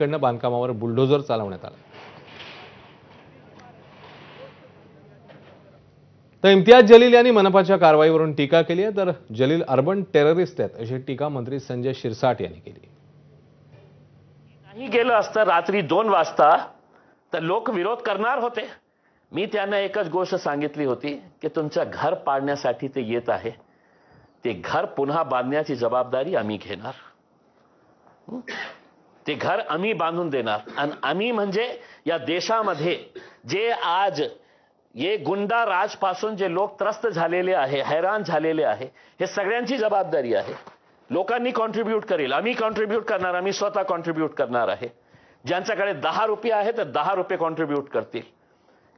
कडनं बांधकामावर बुलडोझर चालवण्यात आला। तर इम्तियाज जलील यांनी मनपाच्या कारवाईवरून टीका केली आहे। तर जलील अर्बन टेररिस्ट आहेत अशी टीका मंत्री संजय शिरसाट यांनी केली। नाही गेलं असतं रात्री 2 वाजता तर लोक विरोध करणार होते। मी त्यांना एकच गोष्ट सांगितली होती की तुमचं घर पाडण्यासाठी ते येत आहे, ते घर पुन्हा बांधण्याची जबाबदारी आम्ही घेणार, ते घर आम्ही बांधून देणार। आणि आम्ही म्हणजे या देशामध्ये जे आज ये गुंडा राज पासून जे लोक त्रस्त झालेले आहे, हैराण झालेले आहे, हे सगळ्यांची जबाबदारी आहे। लोकांनी कॉन्ट्रीब्यूट करेल, आम्ही कॉन्ट्रीब्यूट करणार, आम्ही स्वतः कॉन्ट्रीब्यूट करणार आहे। ज्यांच्याकडे 10 रुपये आहे तर 10 रुपये कॉन्ट्रीब्यूट करतील।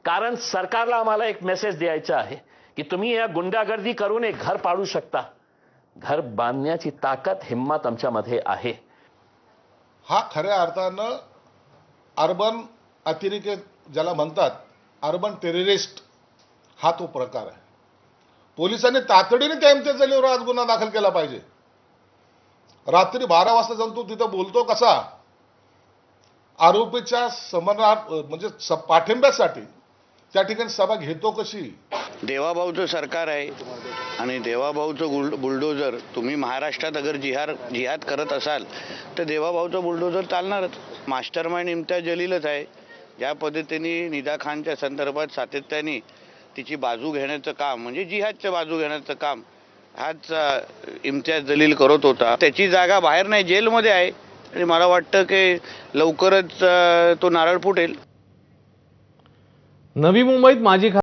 कारण सरकारला आम्हाला एक मेसेज द्यायचा आहे की तुम्ही या गुंडागर्दी करून एक घर पाडू शकता, घर बांधण्याची ताकद हिम्मत आमच्यामध्ये आहे। हा खऱ्या अर्थानं अर्बन अतिरेकी ज्याला म्हणतात, अर्बन टेररिस्ट हा तो प्रकार आहे। पोलिसांनी तातडीने त्या इम्तियाज जलीलवर आज गुन्हा दाखल केला पाहिजे। रात्री 12 वाजता जाऊन तो तिथं बोलतो कसा, आरोपीच्या समरनार्थ म्हणजे पाठिंब्यासाठी त्या ठिकाणी सभा घेतो कशी। देवाभाऊचं सरकार आहे आणि देवाभाऊचं बुलडोझर, तुम्ही महाराष्ट्रात अगर जिहाद करत असाल तर देवाभाऊचं बुलडोझर चालणारच। मास्टरमाइंड इम्तियाज जलीलच आहे। ज्या पद्धतीने निदा खानच्या संदर्भात सातत्याने तिची बाजू घेण्याचं काम, म्हणजे जिहादचं बाजू घेण्याचं काम हाच इम्तियाज जलील करत होता। त्याची जागा बाहेर नाही, जेलमध्ये आहे आणि मला वाटतं की लवकरच तो नारळ फुटेल। नवी मुंबईत माजी